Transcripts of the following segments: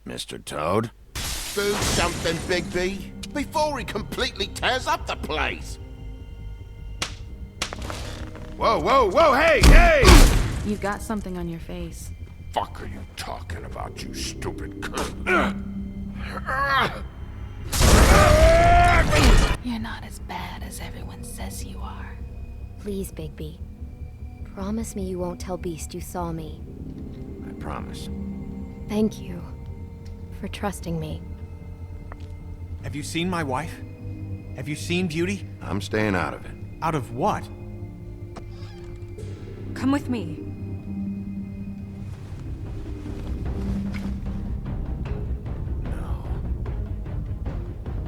Mr. Toad? Do something, Bigby, before he completely tears up the place! Whoa, whoa, whoa, hey, hey! You've got something on your face. Fuck are you talking about, you stupid cunt? You're not as bad as everyone says you are. Please, Bigby. Promise me you won't tell Beast you saw me. I promise. Thank you for trusting me. Have you seen my wife? Have you seen Beauty? I'm staying out of it. Out of what? Come with me.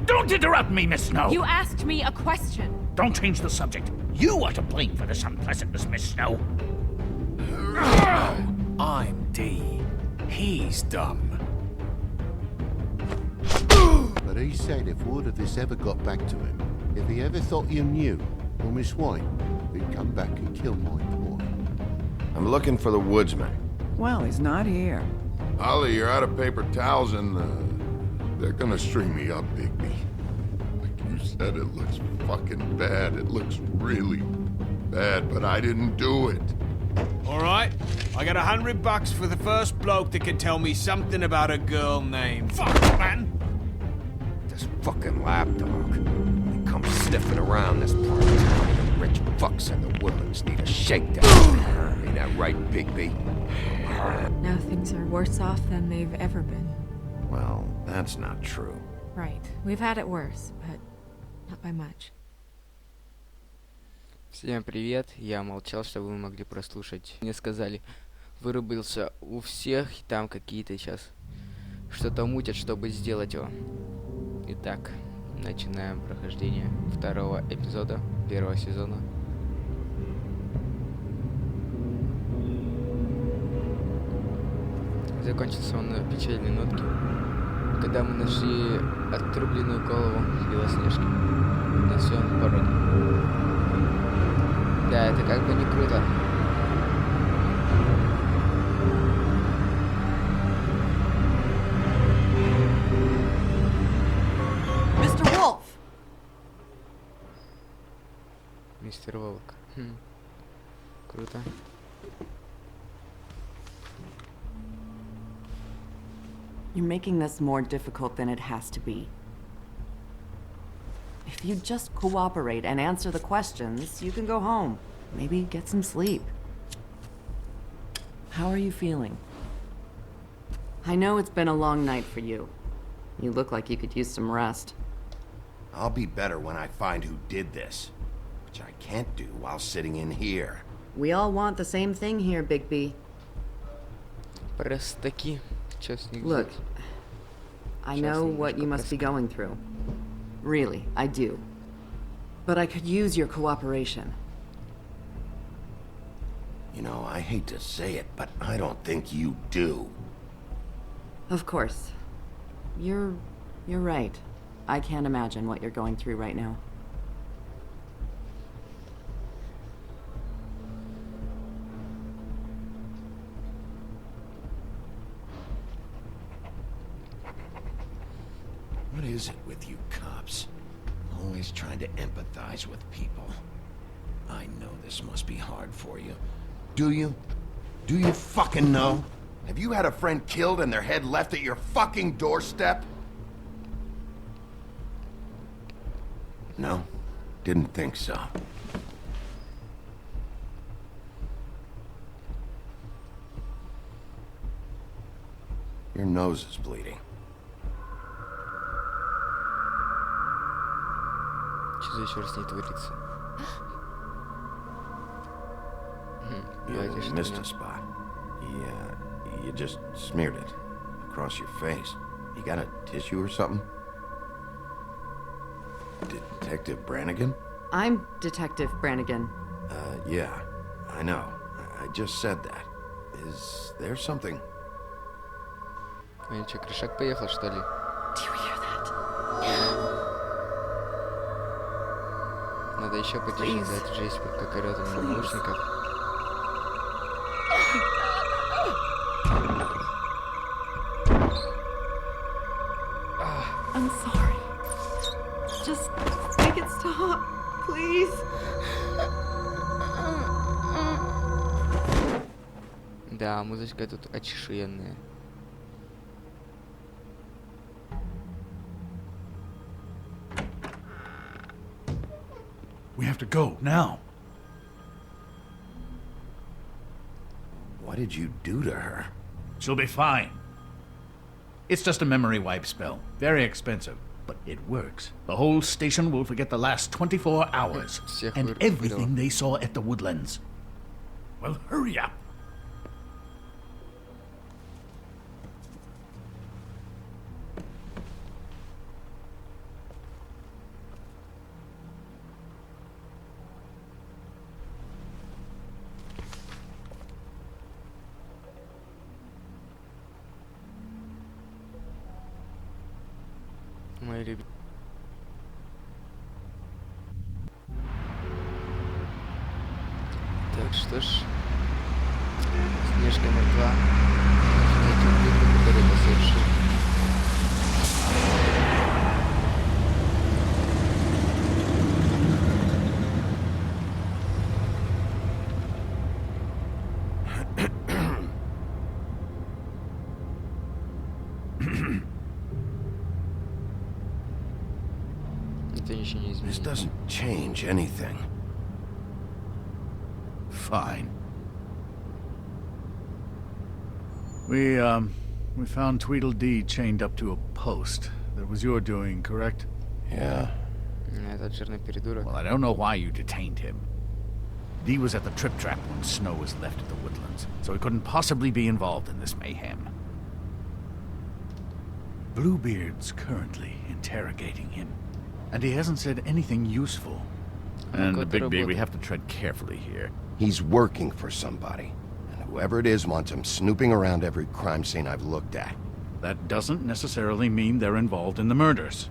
Don't interrupt me, Miss Snow! You asked me a question. Don't change the subject. You are to blame for this unpleasantness, Miss Snow. I'm D. He's dumb. But he said if word of this ever got back to him, if he ever thought you knew, or Miss White, he'd come back and kill my boy. I'm looking for the woodsman. Well, he's not here. Ollie, you're out of paper towels and, they're gonna string me up, Bigby. Like you said, it looks fucking bad. It looks really bad, but I didn't do it. All right, I got $100 for the first bloke that can tell me something about a girl named... Fuck, man! This fucking lapdog. He comes sniffing around this part of town. The rich fucks and the woodlands need a shakedown. Ain't that right, Bigby? Now things are worse off than they've ever been. Well, that's not true. Right. We've had it worse, but not by much. Всем привет, я молчал, чтобы вы могли прослушать. Мне сказали, вырубился у всех, и там какие-то сейчас что-то мутят, чтобы сделать его. Итак, начинаем прохождение второго эпизода первого сезона. Закончился он на печальной нотке, когда мы нашли отрубленную голову Белоснежки на своем пороге. Да, это как бы не круто. Mr. Wolf! Мистер Волк. Круто. You're making this more difficult than it has to be. If you just cooperate and answer the questions, you can go home. Maybe get some sleep. How are you feeling? I know it's been a long night for you. You look like you could use some rest. I'll be better when I find who did this, which I can't do while sitting in here. We all want the same thing here, Bigby. Простаки. Чё с них Look, взять? I know what you must be going through. Really, I do. But I could use your cooperation. You know, I hate to say it, but I don't think you do. Of course. You're right. I can't imagine what you're going through right now. What is it with you cops? Always trying to empathize with people. I know this must be hard for you. Do you? Do you fucking know? Have you had a friend killed and their head left at your fucking doorstep? No? Didn't think so. Your nose is bleeding. Что за еще раз не творится? You missed a spot. You just smeared it across your face. You got a tissue or something? Detective Brannigan? I'm Detective Brannigan. Yeah, I know. I just said that. Is there something? Ой, что, крышак поехал, что ли? Do you hear that? Надо еще потише дать жесть, как орёт он на наушниках. Please. Да, музычка тут очешенная. We have to go, now. What did you do to her? She'll be fine. It's just a memory wipe spell. Very expensive, but it works. The whole station will forget the last 24 hours and everything they saw at the Woodlands. Well, hurry up. Мои ребята. Так, что ж. Снежка мертва. Эти ублюдки, которые это совершили. This doesn't change anything. Fine. We found Tweedledee chained up to a post. That was your doing, correct? Yeah. Этот жирный передурок. Well, I don't know why you detained him. Dee was at the Trip Trap when Snow was left at the Woodlands, so he couldn't possibly be involved in this mayhem. Bluebeard's currently interrogating him, and he hasn't said anything useful. And Bigby, we have to tread carefully here. He's working for somebody, and whoever it is wants him snooping around every crime scene I've looked at. That doesn't necessarily mean they're involved in the murders.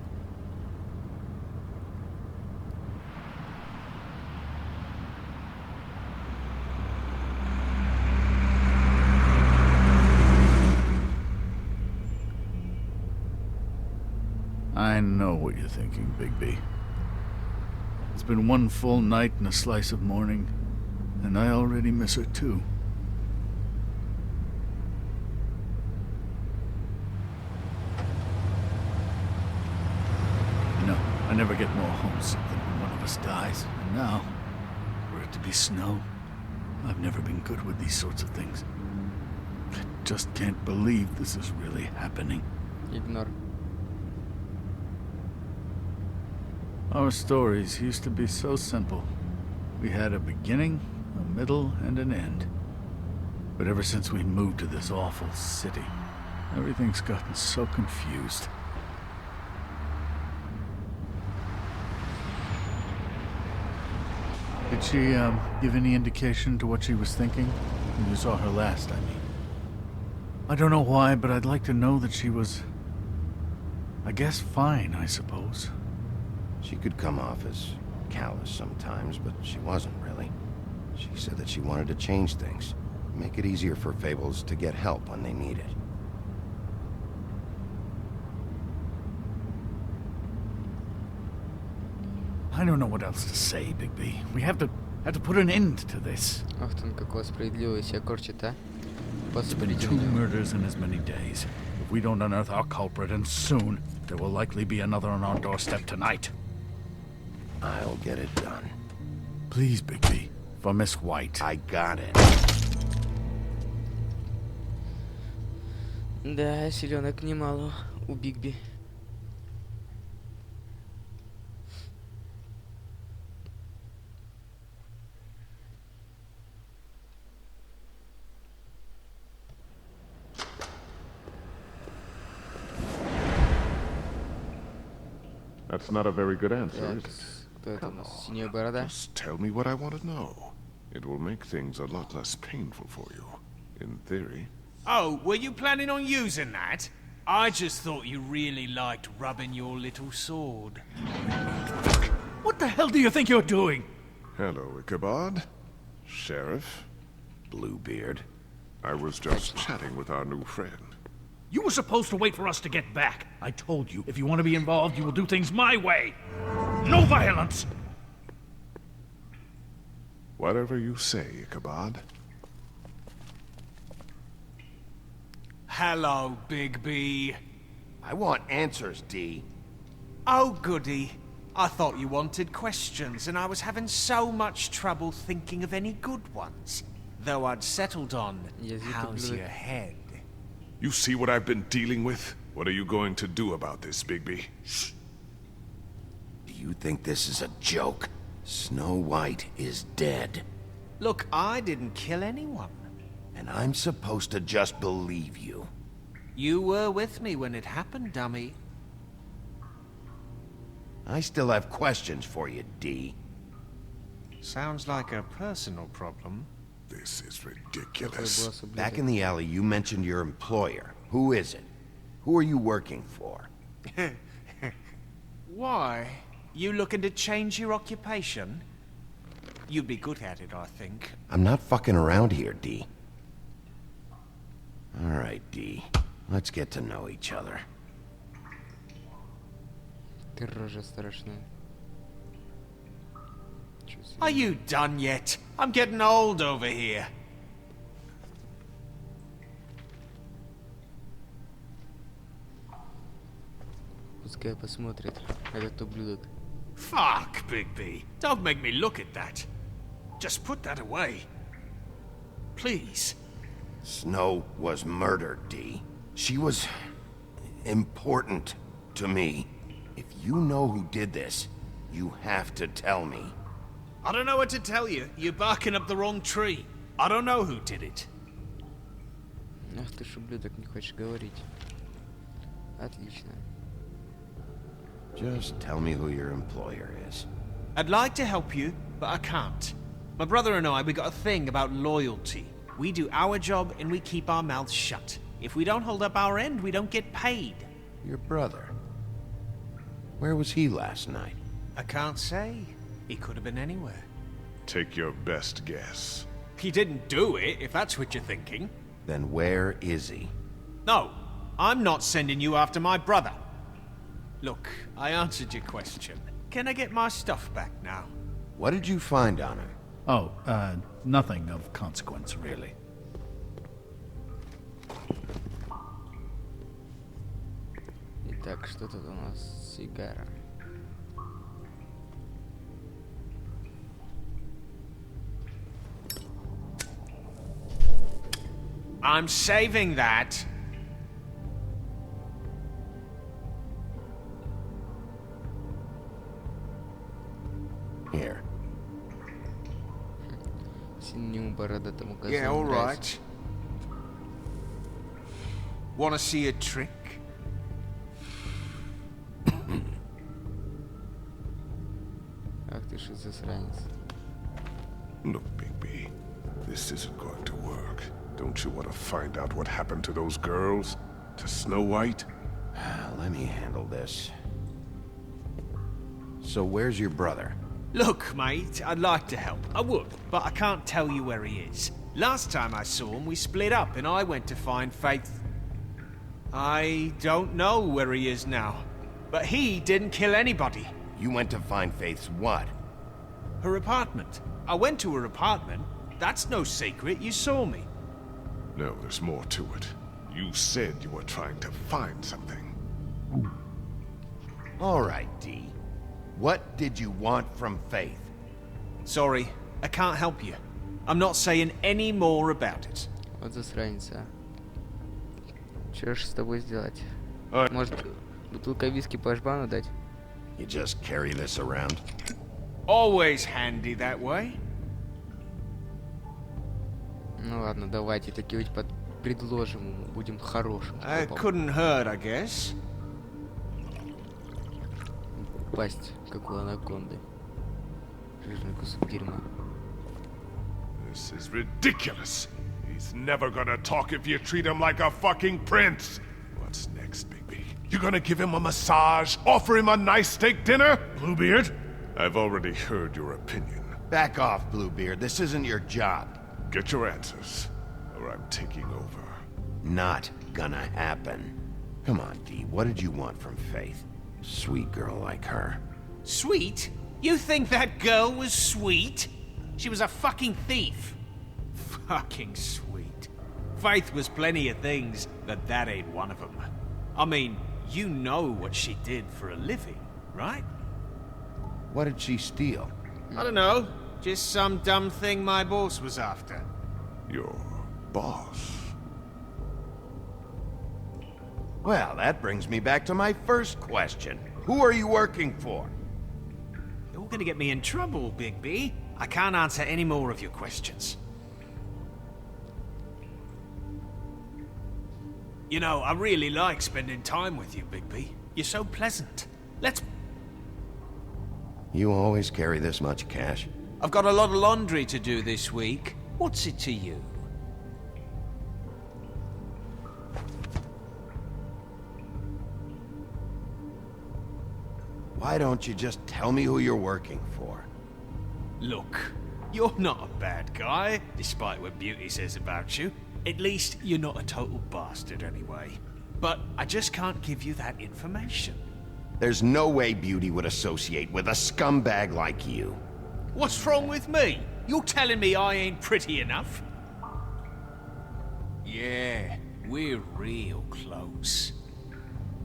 I know what you're thinking, Bigby. It's been one full night and a slice of morning, and I already miss her too. No, I never get more homesick than when one of us dies. And now, for it to be Snow, I've never been good with these sorts of things. I just can't believe this is really happening. Ignore. Our stories used to be so simple. We had a beginning, a middle, and an end. But ever since we moved to this awful city, everything's gotten so confused. Did she, give any indication to what she was thinking? When you saw her last, I mean. I don't know why, but I'd like to know that she was... I guess fine, I suppose. She could come off as callous sometimes, but she wasn't really. She said that she wanted to change things, make it easier for Fables to get help when they need it. I don't know what else to say, Bigby. We have to put an end to this. Ах ты, какого справедливого себя корчит, а? It's been 2 murders in as many days. If we don't unearth our culprit, and soon, there will likely be another on our doorstep tonight. I'll get it done. Please, Bigby. For Miss White. I got it. Да, селенок немало у Бигби. That's not a very good answer, Так, is it? кто это у нас? Синяя борода? Just tell me what I want to know. It will make things a lot less painful for you, in theory. Oh, were you planning on using that? I just thought you really liked rubbing your little sword. What the hell do you think you're doing? Hello, Ichabod. Sheriff. Bluebeard. I was just chatting with our new friend. You were supposed to wait for us to get back. I told you, if you want to be involved, you will do things my way. No violence! Whatever you say, Ichabod. Hello, Bigby. I want answers, D. Oh, goody. I thought you wanted questions, and I was having so much trouble thinking of any good ones. Though I'd settled on, how's your head? You see what I've been dealing with? What are you going to do about this, Bigby? Shh. Do you think this is a joke? Snow White is dead. Look, I didn't kill anyone. And I'm supposed to just believe you. You were with me when it happened, dummy. I still have questions for you, D. Sounds like a personal problem. This is ridiculous. Back in the alley, you mentioned your employer. Who is it? Who are you working for? Why? You looking to change your occupation? You'd be good at it, I think. I'm not fucking around here, D. All right, D. Let's get to know each other. Ты рожа страшная. Are you done yet? I'm getting old over here. Пускай посмотрит этот ублюдок. Fuck, Bigby. Don't make me look at that. Just put that away. Please. Snow was murdered, D. She was important to me. If you know who did this, you have to tell me. I don't know what to tell you. You're barking up the wrong tree. I don't know who did it. Ах ты ж, ублюдок, не хочешь говорить. Отлично. Just tell me who your employer is. I'd like to help you, but I can't. My brother and I, we got a thing about loyalty. We do our job and we keep our mouths shut. If we don't hold up our end, we don't get paid. Your brother? Where was he last night? I can't say. He could have been anywhere. Take your best guess. He didn't do it, if that's what you're thinking. Then where is he? No, I'm not sending you after my brother. Look, I answered your question. Can I get my stuff back now? What did you find on him? Oh, nothing of consequence, really. Итак, что тут у нас? Сигара. I'm saving that. Here. Синему бородатому козлу. Yeah, all right. Wanna see a trick? Ах ты ж засранец. Look, Bigby, this isn't going to work. Don't you want to find out what happened to those girls? To Snow White? Let me handle this. So where's your brother? Look, mate, I'd like to help. I would, but I can't tell you where he is. Last time I saw him, we split up and I went to find Faith. I don't know where he is now, but he didn't kill anybody. You went to find Faith's what? Her apartment. I went to her apartment. That's no secret, you saw me. No, there's more to it. You said you were trying to find something. All right, D. What did you want from Faith? Sorry, I can't help you. I'm not saying any more about it. Вот засранец, а. Чё ж с тобой сделать? Может, бутылка виски по жбану дать? You just carry this around? Always handy that way. Ну ладно, давайте, таки ведь предложим ему, будем хорошим. Couldn't hurt, I guess. Пасть, как у анаконды. Жирный кусок дерьма. This is ridiculous. He's never gonna talk if you treat him like a fucking prince. What's next, Bigby? You gonna give him a massage? Offer him a nice steak dinner? Bluebeard? I've already heard your opinion. Back off, Bluebeard. This isn't your job. Get your answers, or I'm taking over. Not gonna happen. Come on, D. What did you want from Faith? Sweet girl like her. Sweet? You think that girl was sweet? She was a fucking thief. Fucking sweet. Faith was plenty of things, but that ain't one of them. I mean, you know what she did for a living, right? What did she steal? I don't know. Just some dumb thing my boss was after. Your boss? Well, that brings me back to my first question. Who are you working for? You're gonna get me in trouble, Big B. I can't answer any more of your questions. You know, I really like spending time with you, Big B. You're so pleasant. Let's... You always carry this much cash? I've got a lot of laundry to do this week. What's it to you? Why don't you just tell me who you're working for? Look, you're not a bad guy, despite what Beauty says about you. At least, you're not a total bastard anyway. But I just can't give you that information. There's no way Beauty would associate with a scumbag like you. What's wrong with me? You're telling me I ain't pretty enough? Yeah, we're real close.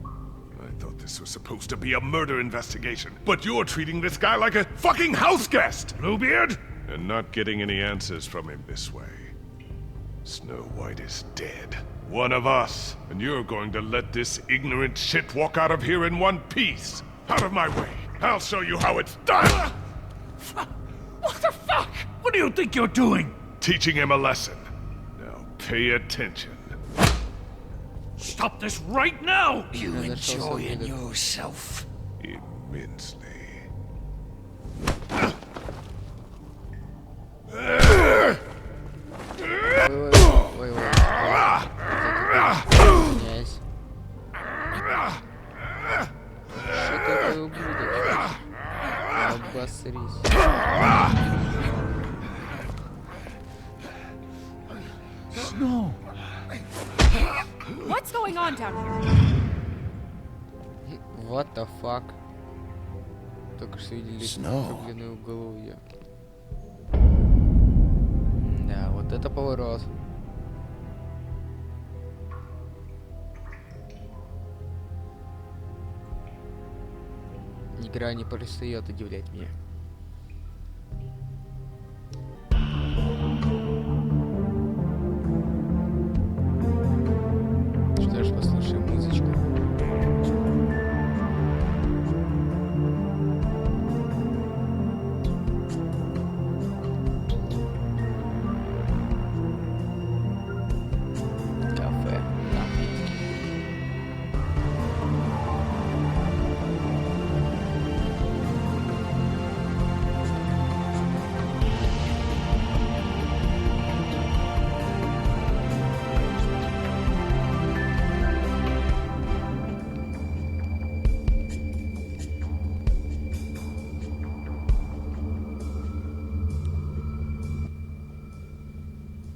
I thought this was supposed to be a murder investigation, but you're treating this guy like a fucking house guest, Bluebeard! And not getting any answers from him this way. Snow White is dead. One of us. And you're going to let this ignorant shit walk out of here in one piece. Out of my way. I'll show you how it's done! What the fuck? What do you think you're doing? Teaching him a lesson. Now pay attention. Stop this right now! You enjoying yourself? Immensely. Ой. Князь. Что такое ублюдок? Обосрись. Snow. What's going on down here? What the fuck? Только что видели Snow. отрубленное уголовье. Да, вот это поворот. Игра не перестает удивлять меня. Что ж, послушаем музычку. Кафе, напитки.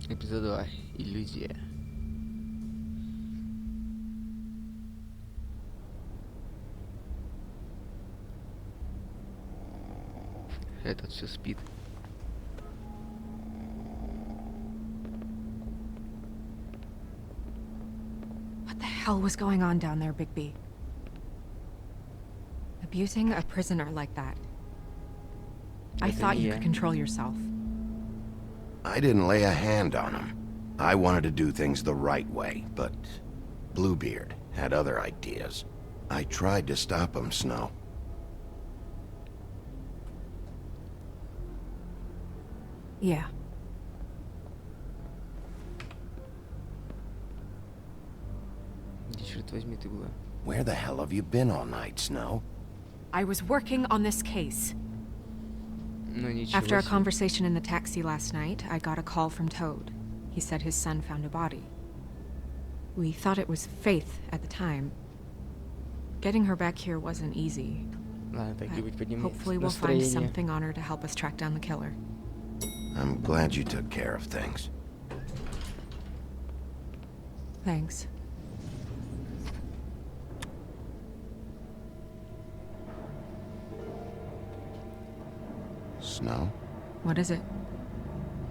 Эпизод 2. Иллюзия. Этот все спит. What the hell was going on down there, Bigby? Abusing a prisoner like that. I thought you could control yourself. I didn't lay a hand on him. I wanted to do things the right way, but Bluebeard had other ideas. I tried to stop him, Snow. Yeah. Где, черт возьми, ты была? Where the hell have you been all night, Snow? I was working on this case. Ну ничего After a себе. conversation in the taxi last night, I got a call from Toad. He said his son found a body. We thought it was Faith at the time. Getting her back here wasn't easy. Ладно, так и быть, поднимем Hopefully we'll find настроение. something on her to help us track down the killer. I'm glad you took care of things. Thanks. Snow? What is it?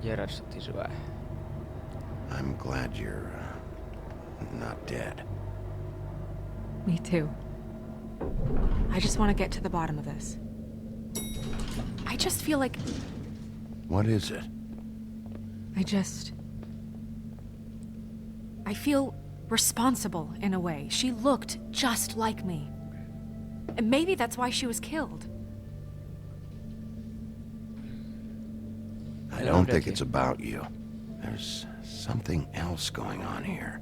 Я рад, что ты жива. I'm glad you're not dead. Me too. I just want to get to the bottom of this. I just feel like... What is it? I feel responsible in a way. She looked just like me. And maybe that's why she was killed. I don't think it's about you. There's something else going on here.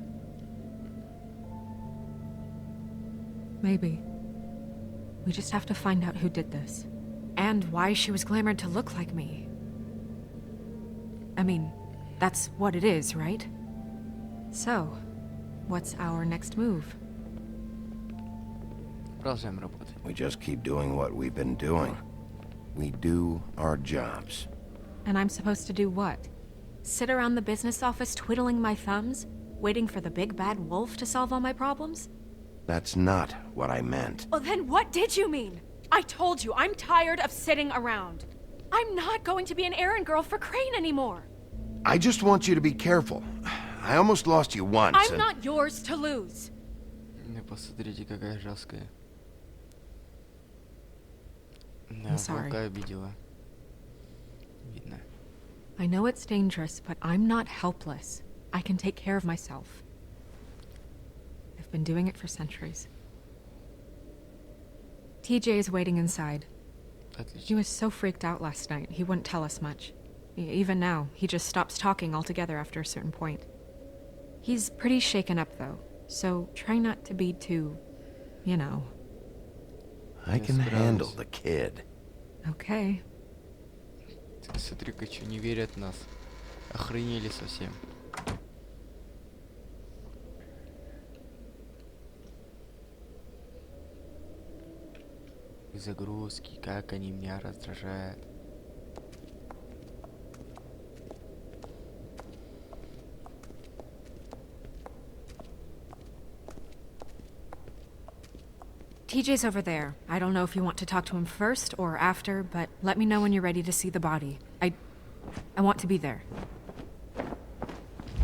Maybe. We just have to find out who did this. And why she was glamored to look like me. I mean, that's what it is, right? So, what's our next move? Продолжаем работать. We just keep doing what we've been doing. We do our jobs. And I'm supposed to do what? Sit around the business office twiddling my thumbs, waiting for the big bad wolf to solve all my problems? That's not what I meant. Well, then what did you mean? I told you, I'm tired of sitting around. I'm not going to be an errand girl for Crane anymore. I just want you to be careful. I almost lost you once. I'm not yours to lose. Посмотрите, какая жесткая. Да, I'm sorry. волка обидела. Видно. I know it's dangerous, but I'm not helpless. I can take care of myself. I've been doing it for centuries. TJ is waiting inside. He was so freaked out last night, he wouldn't tell us much. Even now, he just stops talking altogether after a certain point. He's pretty shaken up, though, so try not to be too, you know. I can handle the kid. Okay. Смотри-ка, что не верят в нас. Охренели совсем. Загрузки, как они меня раздражают. TJ's over there. I don't know if you want to talk to him first or after, but let me know when you're ready to see the body. I want to be there.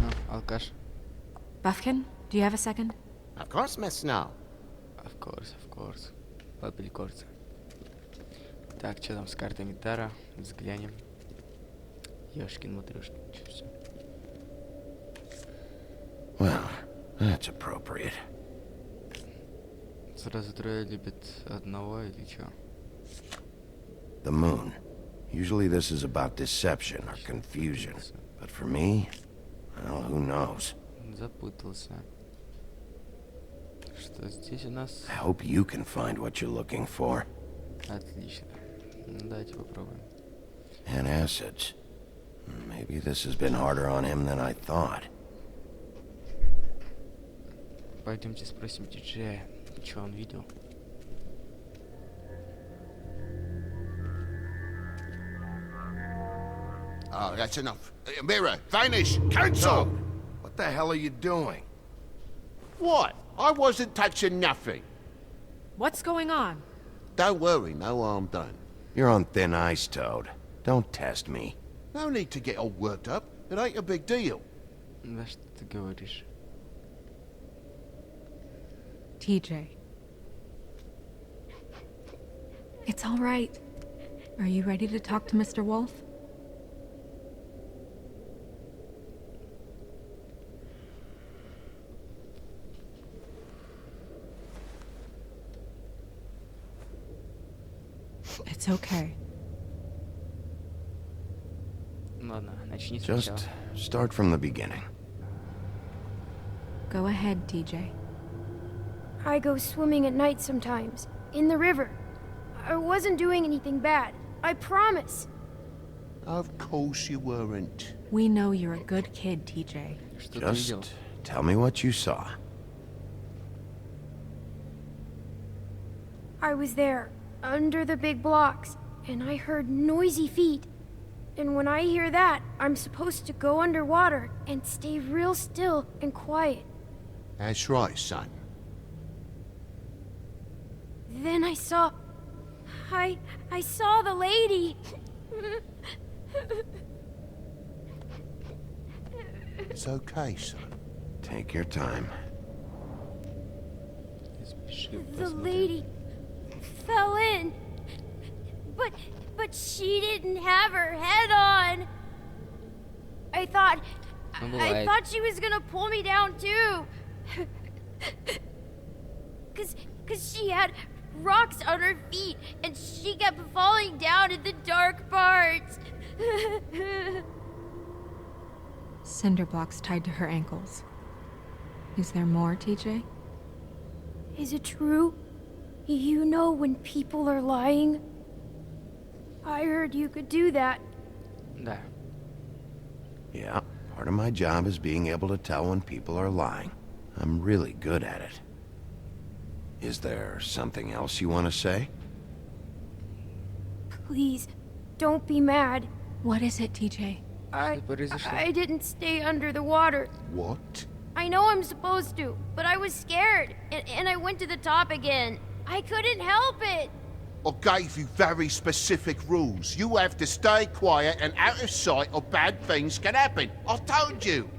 Ну, алкаш. Buffkin, do you have a second? Of course, Miss Snow. Of course. Папелькорца. Так, что там с картами Тара? Взглянем. Ёшкин матрёшкин. Чё всё? Well, that's appropriate. Сразу трое любят одного или чё? The moon. Usually this is about deception or confusion. But for me, well, who knows? Запутался. Что здесь у нас? I hope you can find what you're looking for. Отлично. Ну, давайте попробуем. And acids. Maybe this has been harder on him than I thought. Пойдемте спросим диджея, что он видел. Oh, that's enough. Mirror, vanish, cancel! No. What the hell are you doing? What? I wasn't touching nothing. What's going on? Don't worry, no harm done. You're on thin ice, Toad. Don't test me. No need to get all worked up. It ain't a big deal. Да что ты говоришь? TJ. It's all right. Are you ready to talk to Mr. Wolf? It's okay. Ладно, начни сначала. Just start from the beginning. Go ahead, TJ. I go swimming at night sometimes, in the river. I wasn't doing anything bad, I promise. Of course you weren't. We know you're a good kid, TJ. Что ты видел? Just tell me what you saw. I was there, under the big blocks, and I heard noisy feet. And when I hear that, I'm supposed to go underwater and stay real still and quiet. That's right, son. Then I saw... I saw the lady. It's okay, son. Take your time. The lady fell in. But she didn't have her head on. I thought she was gonna pull me down too. Cause she had rocks on her feet and she kept falling down in the dark parts. Cinder blocks tied to her ankles. Is there more, TJ? Is it true? You know when people are lying? I heard you could do that. Да. Yeah, part of my job is being able to tell when people are lying. I'm really good at it. Is there something else you want to say? Please, don't be mad. What is it, TJ? I didn't stay under the water. What? I know I'm supposed to, but I was scared, and I went to the top again. I couldn't help it. I gave you very specific rules. You have to stay quiet and out of sight or bad things can happen. I told you.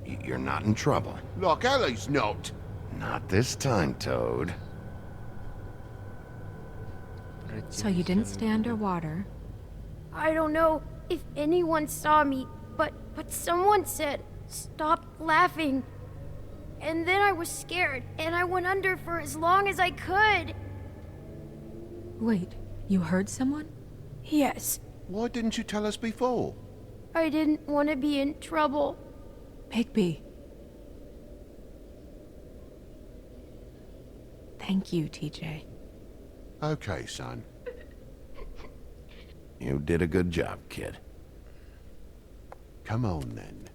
You're not in trouble. Like Ellie's not. Not this time, Toad. So you didn't stay underwater? I don't know if anyone saw me, but someone said, "Stop laughing." And then I was scared, and I went under for as long as I could. Wait, you heard someone? Yes. Why didn't you tell us before? I didn't want to be in trouble. Bigby. Thank you, TJ. Okay, son. You did a good job, kid. Come on, then.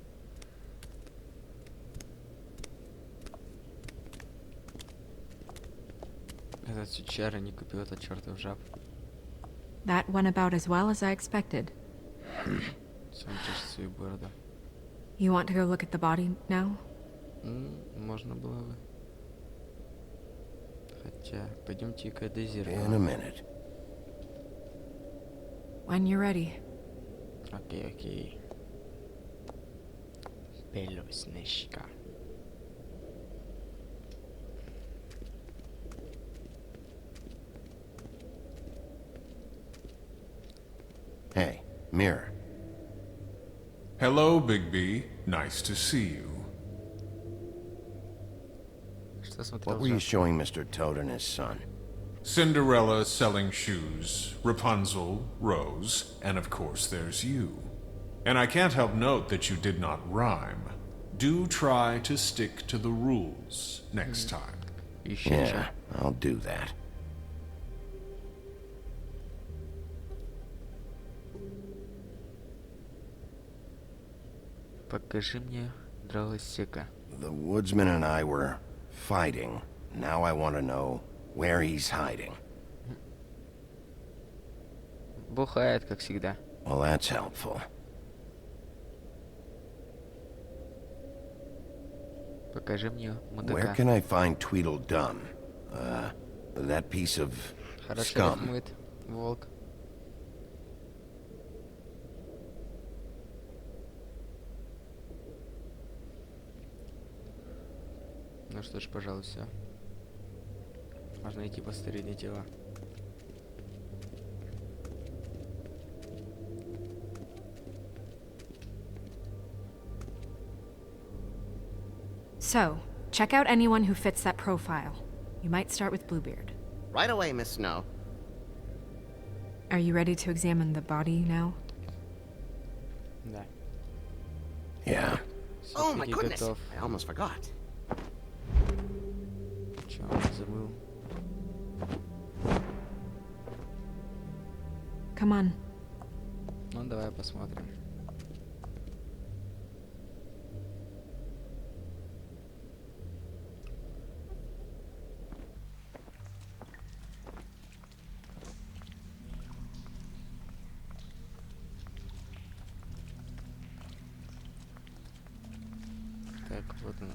Этот сучара не купил этот чертов жаб. That went about as well as I expected. Сам чешет свою бороду. You want to go look at the body now? Можно было бы. Хотя, пойдемте-ка до In a зеркала. minute. When you're ready. Окей. Белоснежка. Hey, mirror. Hello, Bigby. Nice to see you. What were you showing Mr. Toad and his son? Cinderella selling shoes, Rapunzel, Rose, and of course there's you. And I can't help note that you did not rhyme. Do try to stick to the rules next time. Yeah, I'll do that. Покажи мне дровосека. The woodsman and I were fighting. Now I want to know where he's hiding. Бухает, как всегда. Well, that's helpful. Покажи мне мудака. Where can I find Tweedledum? That piece of Хорошо scum. рифмует, волк. Ну что ж, пожалуй, все. Можно идти посмотреть на тело. So, check out anyone who fits that profile. You might start with Bluebeard. Right away, Miss Snow. Are you ready to examine the body now? Да. Yeah. Oh my Всё-таки goodness! готов. I almost forgot. Чё, он забыл? Come on. Ну, давай посмотрим. Так, вот оно,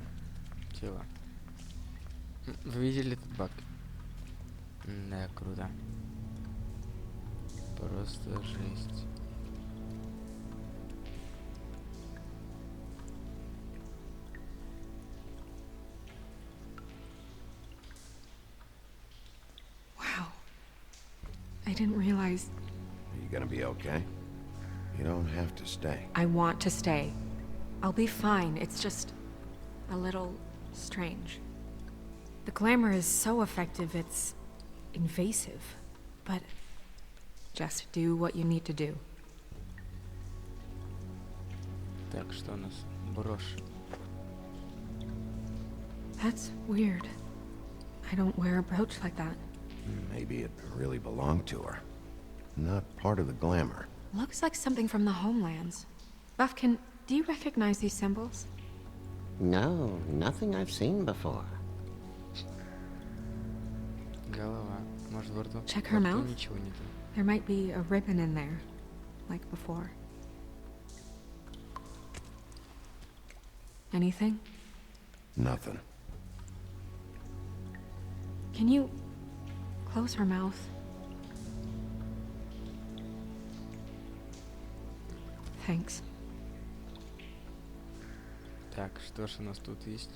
тело. Вы видели этот баг? Да, круто. Просто жесть. I didn't realize... Are you gonna be okay? You don't have to stay. I want to stay. I'll be fine. It's just... a little... strange. The glamour is so effective, it's... invasive. But... just do what you need to do. Так, что у нас? Брошь. That's weird. I don't wear a brooch like that. Maybe it really belonged to her. Not part of the glamour. Looks like something from the homelands. Buffkin, do you recognize these symbols? No, nothing I've seen before. Голова. Может, во рту? Check her Во рту mouth. ничего нет. There might be a ribbon in there, like before. Anything? Nothing. Can you close her mouth? Thanks. Так, что ж у нас тут есть?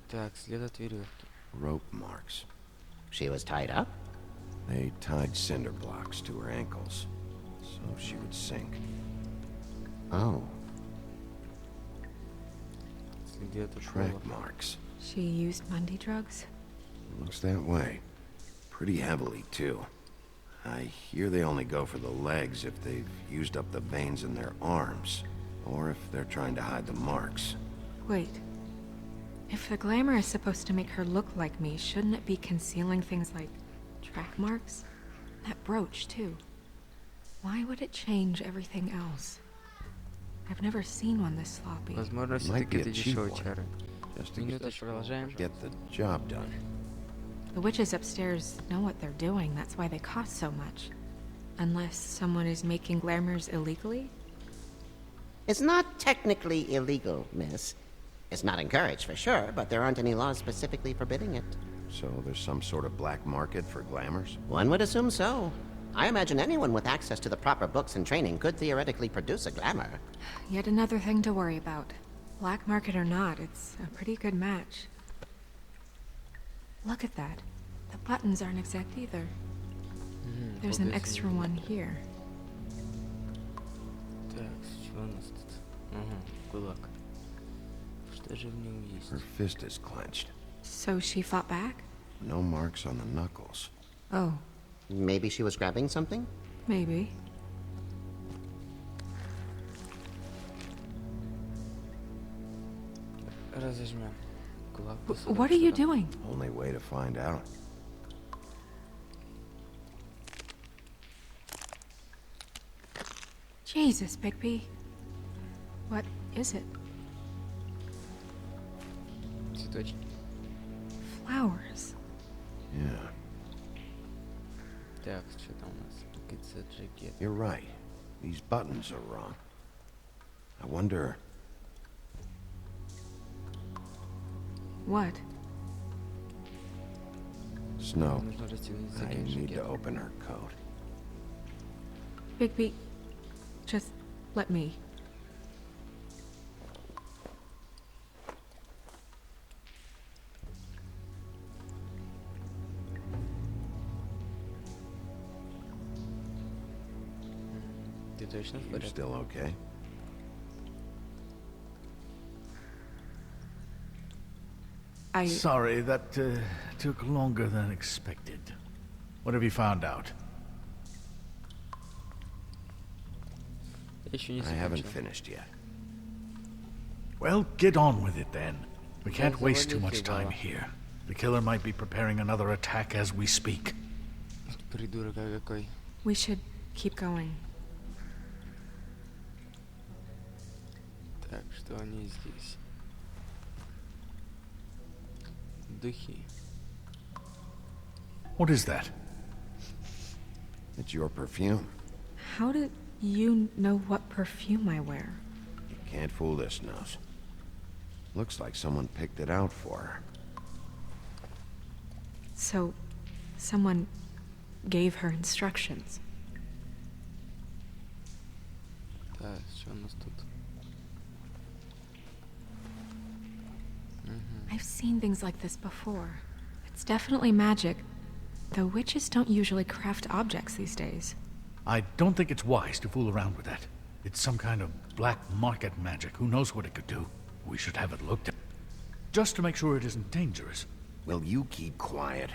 Так, след от веревки. Rope marks. She was tied up? They tied cinder blocks to her ankles, so she would sink. Oh. Следы от Track уколов. marks. She used Mundy drugs? Looks that way. Pretty heavily, too. I hear they only go for the legs if they've used up the veins in their arms, or if they're trying to hide the marks. Wait. If the glamour is supposed to make her look like me, shouldn't it be concealing things like track marks? That brooch, too. Why would it change everything else? I've never seen one this sloppy. Возможно, Might все-таки be это a cheap дешевый one. чары. Just to Минуточку, продолжаем. get the job done. The witches upstairs know what they're doing, that's why they cost so much. Unless someone is making glamours illegally? It's not technically illegal, miss. It's not encouraged for sure, but there aren't any laws specifically forbidding it. So there's some sort of black market for glamours? One would assume so. I imagine anyone with access to the proper books and training could theoretically produce a glamour. Yet another thing to worry about. Black market or not, it's a pretty good match. Look at that. The buttons aren't exact either. There's an extra one here. Так, что у нас тут? Ага, кулак. Что же в нем есть? Her fist is clenched. So she fought back? No marks on the knuckles. Oh, Maybe she was grabbing something? maybe. Разожмем. Кулак. What are you doing? Only way to find out. Jesus, Bigby. What is it? Цветочки. Flowers. Yeah, Так, что там у нас? Пикется джакет. you're right. These buttons are wrong. I wonder... What? Snow, Нужно расстегнуть I закинуть need to жакет. open her coat. Bigby, just let me. Ты точно в You порядке? still okay? Sorry, that took longer than expected. What have you found out? Я еще не I haven't закончил. finished yet. Well, get on with it then. We can't Yeah, waste too завалите much time его. here. The killer might be preparing another attack as we speak. Придурок какой. We should keep going. Так, что они здесь? Духи. What is that? It's your perfume. How did you know what perfume I wear? You can't fool this nose. Looks like someone picked it out for her. So, someone gave her instructions. Так, что у нас тут? I've seen things like this before. It's definitely magic, The witches don't usually craft objects these days. I don't think it's wise to fool around with that. It's some kind of black market magic. Who knows what it could do? We should have it looked at. Just to make sure it isn't dangerous. Will you keep quiet?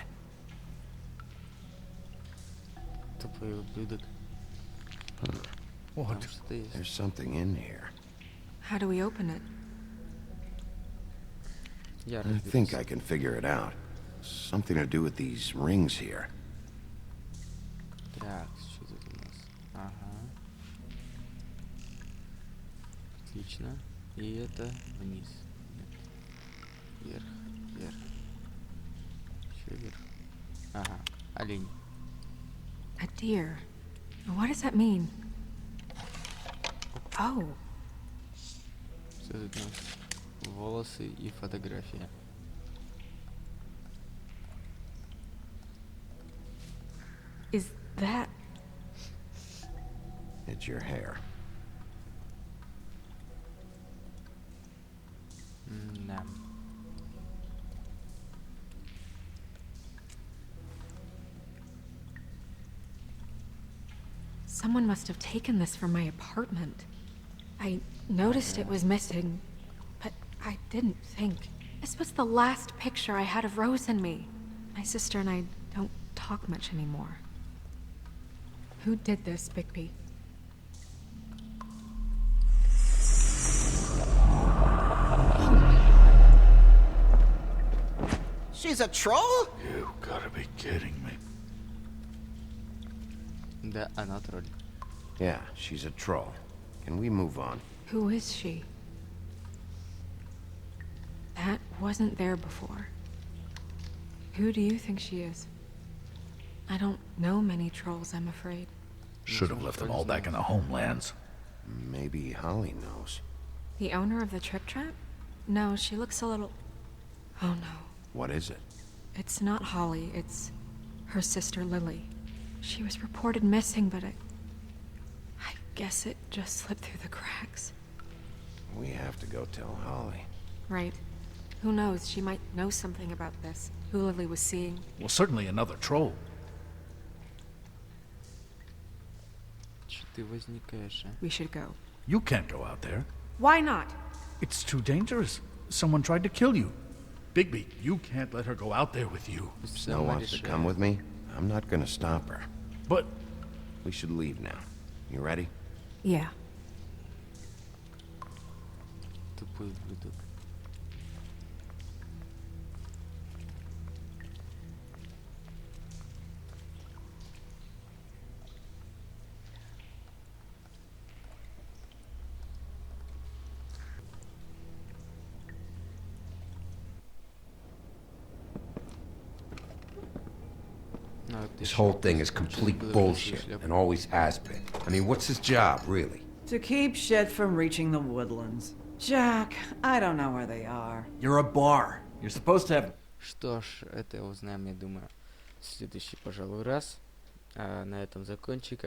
What? There's something in here. How do we open it? I think I can figure it out. Something to do with these rings here. Так, что тут у нас? Ага. Отлично. И это вниз. Нет. Вверх, вверх. Еще вверх. Ага. Олень. A deer. What does that mean? Oh. Что тут у нас? Волосы и фотография. Is that... It's your hair. Да. Someone must have taken this from my apartment. I noticed it was missing, but I didn't think. This was the last picture I had of Rose and me. My sister and I don't talk much anymore. Who did this, Bigby? She's a troll? You gotta be kidding me. Да, она тролль. Yeah, she's a troll. Can we move on? Who is she? That wasn't there before. Who do you think she is? I don't know many trolls, I'm afraid. Should have left them all back in the homelands. Maybe Holly knows. The owner of the Trip Trap? No, she looks a little... Oh no. What is it? It's not Holly, it's her sister Lily. She was reported missing, but I guess it just slipped through the cracks. We have to go tell Holly. Right. Who knows, she might know something about this. Who Lily was seeing. Well, certainly another troll. Че ты возникаешь, а? We should go. You can't go out there. Why not? It's too dangerous. Someone tried to kill you. Bigby, you can't let her go out there with you. Snow wants to come with me. I'm not gonna stop her. But... We should leave now. You ready? Yeah. Тупой ублюдок. This whole thing is complete bullshit, and always has been. I mean, what's his job, really? To keep shit from reaching the woodlands. Jack, I don't know where they are. You're a bar. You're supposed to have... Что ж, это узнаем, я думаю, в следующий, пожалуй, раз. А на этом закончим.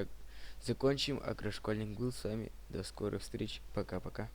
А Ракошкольник был с вами. До скорых встреч. Пока-пока.